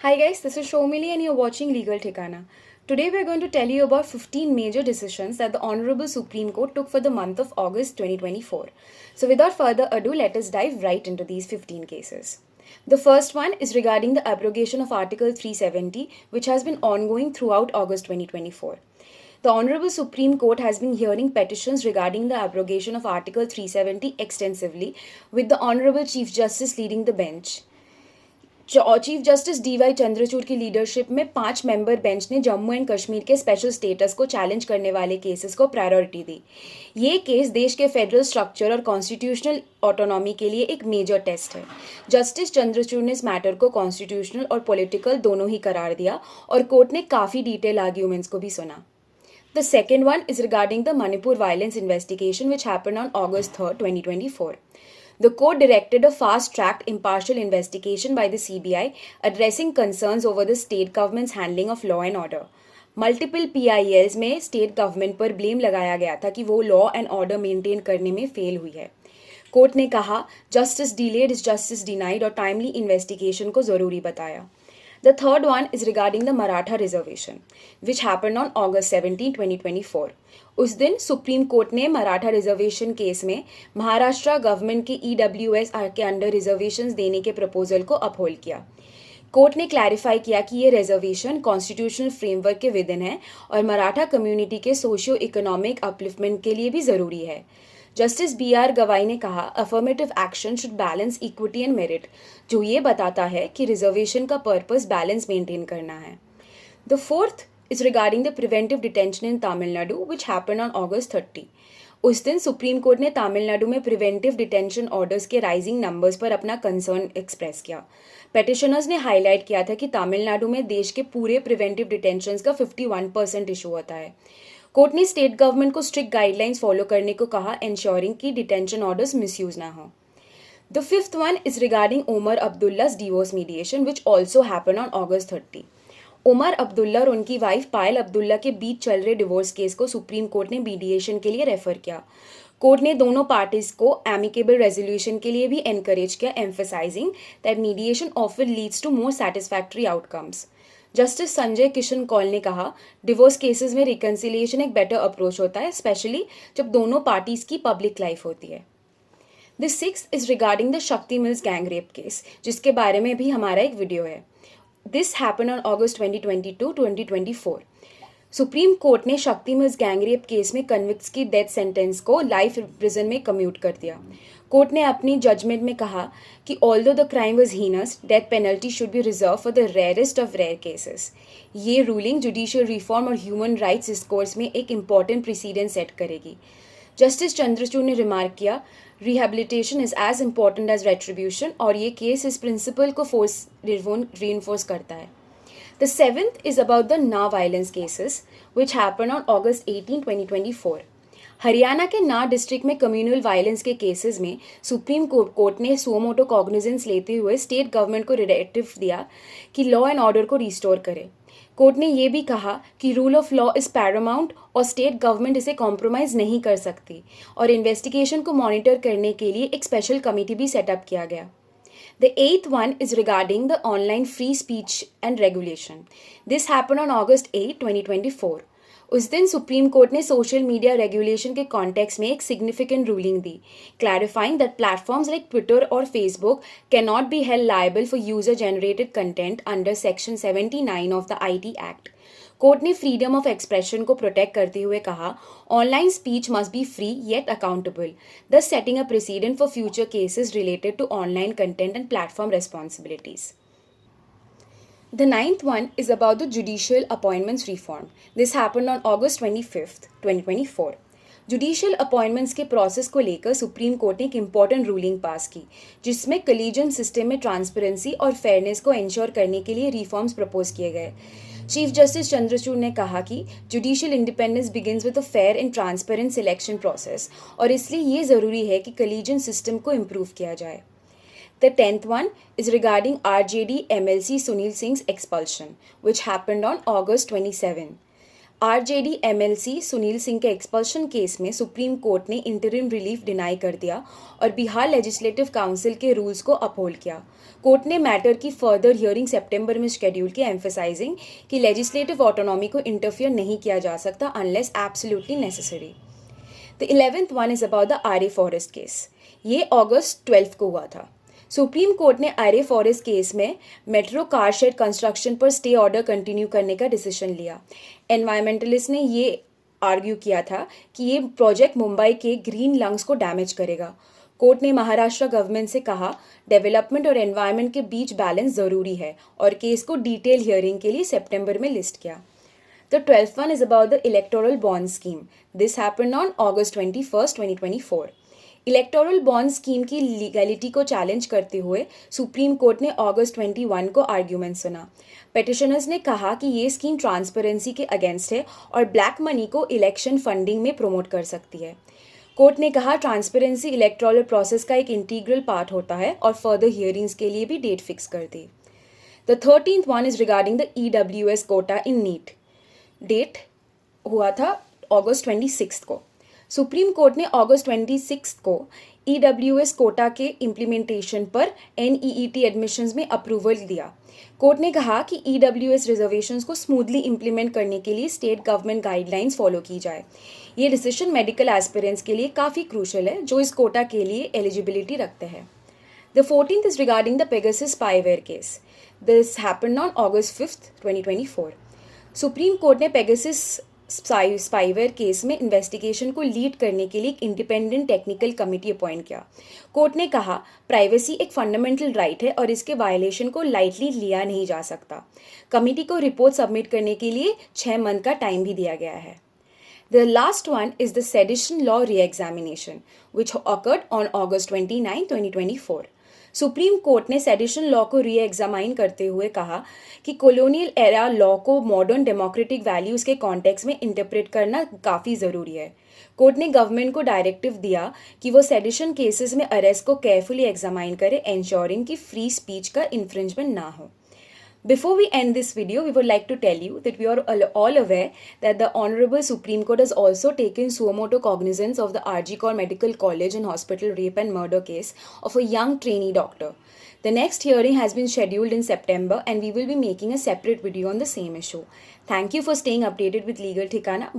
Hi guys, this is Shomili and you're watching Legal Thikana. Today we're going to tell you about 15 major decisions that the Honorable Supreme Court took for the month of August 2024. So without further ado, let us dive right into these 15 cases. The first one is regarding the abrogation of Article 370, which has been ongoing throughout August 2024. The Honorable Supreme Court has been hearing petitions regarding the abrogation of Article 370 extensively, with the Honorable Chief Justice leading the bench. Chief justice DY Chandrachud की leadership में 5 member bench ने Jammu and Kashmir के special status को challenge करने वाले cases को priority दी। ये case देश के फेडरल स्ट्रक्चर और कॉन्स्टिट्यूशनल ऑटोनॉमी के लिए एक मेजर टेस्ट है। जस्टिस चंद्रचूड़ ने इस मैटर को कॉन्स्टिट्यूशनल और पॉलिटिकल दोनों ही करार दिया और कोर्ट ने काफ़ी डिटेल आर्ग्यूमेंट्स को भी सुना। The second one is regarding the Manipur violence investigation which happened on August 3rd, 2024. The court directed a fast-tracked impartial investigation by the CBI addressing concerns over the state government's handling of law and order. Multiple PILs में state government पर blame लगाया गया था कि वो law and order maintain करने में fail हुई है। कोर्ट ने कहा justice delayed is justice denied और टाइमली इन्वेस्टिगेशन को ज़रूरी बताया। The third one is regarding the Maratha reservation, which happened on August 17, 2024. उस दिन सुप्रीम कोर्ट ने मराठा रिजर्वेशन केस में महाराष्ट्र गवर्नमेंट के EWS के अंडर रिजर्वेशंस देने के प्रपोजल को अपहोल्ड किया। कोर्ट ने क्लैरिफाई किया कि ये रिजर्वेशन कॉन्स्टिट्यूशनल फ्रेमवर्क के विदिन है और मराठा कम्युनिटी के सोशियो इकोनॉमिक अपलिफ्टमेंट के लिए भी ज़रूरी है। जस्टिस BR गवाई ने कहा affirmative action should balance equity and merit, जो ये बताता है कि रिजर्वेशन का पर्पस बैलेंस मेंटेन करना है। The fourth is regarding the preventive detention in Tamil Nadu which happened on August 30। उस दिन सुप्रीम कोर्ट ने तमिलनाडु में प्रिवेंटिव डिटेंशन ऑर्डर्स के राइजिंग नंबर्स पर अपना कंसर्न एक्सप्रेस किया। पेटिशनर्स ने हाईलाइट किया था कि तमिलनाडु में देश के पूरे प्रिवेंटिव डिटेंशंस का 51% इशू होता है। कोर्ट ने स्टेट गवर्नमेंट को स्ट्रिक्ट गाइडलाइंस फॉलो करने को कहा, एंश्योरिंग कि डिटेंशन ऑर्डर्स मिसयूज ना हो। The fifth one is regarding Omar अब्दुल्ला's divorce mediation which also happen on August 30। Omar Abdullah और उनकी वाइफ पायल अब्दुल्ला के बीच चल रहे डिवोर्स केस को सुप्रीम कोर्ट ने मीडिएशन के लिए रेफर किया। कोर्ट ने दोनों पार्टीज को एमिकेबल रेजोल्यूशन के लिए भी एनकरेज किया, emphasizing that mediation often leads to more satisfactory outcomes. Justice Sanjay Kishan Kaul ने कहा डिवोर्स केसेस में रिकन्सिलिएशन एक बेटर अप्रोच होता है, स्पेशली जब दोनों पार्टीज की पब्लिक लाइफ होती है। The sixth is regarding the Shakti mills gang rape case, जिसके बारे में भी हमारा एक वीडियो है। This happen on August 2022-2024। Supreme court ने Shakti mills gang rape case में कन्विक्ट्स की डेथ सेंटेंस को लाइफ प्रिजन में कम्यूट कर दिया। कोर्ट ने अपनी जजमेंट में कहा कि although the crime was heinous, death penalty should be reserve for the rarest of rare cases. ये रूलिंग जुडिशियल रिफॉर्म और ह्यूमन राइट्स डिस्कोर्स में एक इम्पॉर्टेंट प्रेसिडेंट सेट करेगी। जस्टिस चंद्रचूड़ ने रिमार्क किया rehabilitation is as important as retribution और ये case इस प्रिंसिपल को रीइंफोर्स करता है। The seventh is about the Na violence cases which happened on August 18, 2024. Haryana के ना डिस्ट्रिक्ट में कम्युनल वायलेंस के केसेस में सुप्रीम कोर्ट ने सुओमोटो कॉग्निजेंस लेते हुए स्टेट गवर्नमेंट को डायरेक्टिव दिया कि लॉ एंड ऑर्डर को रिस्टोर करे। कोर्ट ने यह भी कहा कि rule of law is Paramount और स्टेट गवर्नमेंट इसे कॉम्प्रोमाइज़ नहीं कर सकती और इन्वेस्टिगेशन को मॉनिटर करने के लिए एक स्पेशल कमेटी भी सेटअप किया गया। The eighth one is regarding the online free speech and regulation. This happened on August 8, 2024. उस दिन सुप्रीम कोर्ट ने सोशल मीडिया रेगुलेशन के कॉन्टेक्स्ट में एक सिग्निफिकेंट रूलिंग दी, clarifying that platforms like Twitter और Facebook can not be held liable for user generated content under section 79 of the IT act. Court ने freedom of expression को protect करते हुए कहा online speech must be free yet accountable, thus setting a precedent for future cases related to online content and platform responsibilities. The ninth one is about the judicial appointments reform. This happened on August 25th, 2024. Judicial appointments के process को लेकर supreme court ने एक important ruling पास की, जिसमें कलीजियन system में transparency और fairness को इंश्योर करने के लिए रिफॉर्म्स प्रपोज किए गए। चीफ जस्टिस चंद्रचूड़ ने कहा कि judicial independence begins with a fair and transparent selection process और इसलिए ये ज़रूरी है कि कलीजियन सिस्टम को इम्प्रूव किया जाए। The 10th one is regarding RJD MLC Sunil Singh's expulsion, which happened on August 27. RJD MLC Sunil Singh के एक्सपल्शन केस में सुप्रीम कोर्ट ने इंटरिम रिलीफ डिनाई कर दिया और बिहार लेजिस्लेटिव काउंसिल के रूल्स को अपहोल्ड किया। कोर्ट ने मैटर की फर्दर हियरिंग सितंबर में शेड्यूल की, एम्फेसाइजिंग कि लेजिस्लेटिव ऑटोनॉमी को इंटरफियर नहीं किया जा सकता unless absolutely necessary. The 11th one is about the Arya forest case. ये अगस्त 12 को हुआ था। सुप्रीम कोर्ट ने आर्य फॉरेस्ट केस में मेट्रो कार शेड कंस्ट्रक्शन पर स्टे ऑर्डर कंटिन्यू करने का डिसीजन लिया। एनवायरमेंटलिस्ट ने ये आर्ग्यू किया था कि ये प्रोजेक्ट मुंबई के ग्रीन लंग्स को डैमेज करेगा। कोर्ट ने महाराष्ट्र गवर्नमेंट से कहा डेवलपमेंट और एनवायरमेंट के बीच बैलेंस ज़रूरी है और केस को डिटेल हियरिंग के लिए सितंबर में लिस्ट किया। The 12th one is about the electoral bond scheme. This happened on August 21st, 2024. Electoral bond scheme की लीगैलिटी को चैलेंज करते हुए सुप्रीम कोर्ट ने अगस्त 21 को आर्ग्यूमेंट सुना। पेटिशनर्स ने कहा कि ये स्कीम ट्रांसपेरेंसी के अगेंस्ट है और ब्लैक मनी को इलेक्शन फंडिंग में प्रमोट कर सकती है। कोर्ट ने कहा ट्रांसपेरेंसी इलेक्टोरल प्रोसेस का एक इंटीग्रल पार्ट होता है और फर्दर हियरिंग्स के लिए भी डेट फिक्स कर दी। The 13th one is regarding the EWS quota in NEET. Date हुआ था अगस्त 26 को। सुप्रीम कोर्ट ने अगस्त 26 को EWS कोटा के इम्प्लीमेंटेशन पर NEET एडमिशन्स में अप्रूवल दिया। कोर्ट ने कहा कि EWS रिजर्वेशंस को स्मूथली इम्प्लीमेंट करने के लिए स्टेट गवर्नमेंट गाइडलाइंस फॉलो की जाए। ये डिसीजन मेडिकल एस्पिरेंट्स के लिए काफ़ी क्रूशल है जो इस कोटा के लिए एलिजिबिलिटी रखते हैं। The 14th is regarding the Pegasus spyware case. This happened on August 5th, 2024. Supreme court ने पेगासस स्पाईवेयर केस में इन्वेस्टिगेशन को लीड करने के लिए एक इंडिपेंडेंट टेक्निकल कमिटी अपॉइंट किया। कोर्ट ने कहा प्राइवेसी एक फंडामेंटल राइट है और इसके वायलेशन को लाइटली लिया नहीं जा सकता। कमिटी को रिपोर्ट सबमिट करने के लिए 6 मंथ का टाइम भी दिया गया है। The last one is the sedition law re-examination, which occurred on August 29, 2024. Supreme court ने सेडिशन लॉ को री-एग्जामाइन करते हुए कहा कि कॉलोनियल एरा लॉ को मॉडर्न डेमोक्रेटिक वैल्यूज़ के कॉन्टेक्स्ट में इंटरप्रेट करना काफ़ी ज़रूरी है। कोर्ट ने गवर्नमेंट को डायरेक्टिव दिया कि वो सेडिशन केसेस में अरेस्ट को केयरफुली एग्जामाइन करे, एंश्योरिंग कि फ्री स्पीच का इन्फ्रिंजमेंट ना हो। Before we end this video, we would like to tell you that we are all aware that the Honorable Supreme Court has also taken suo motu cognizance of the RG Kar Medical College and Hospital rape and murder case of a young trainee doctor. The next hearing has been scheduled in September and we will be making a separate video on the same issue. Thank you for staying updated with Legal Thikana.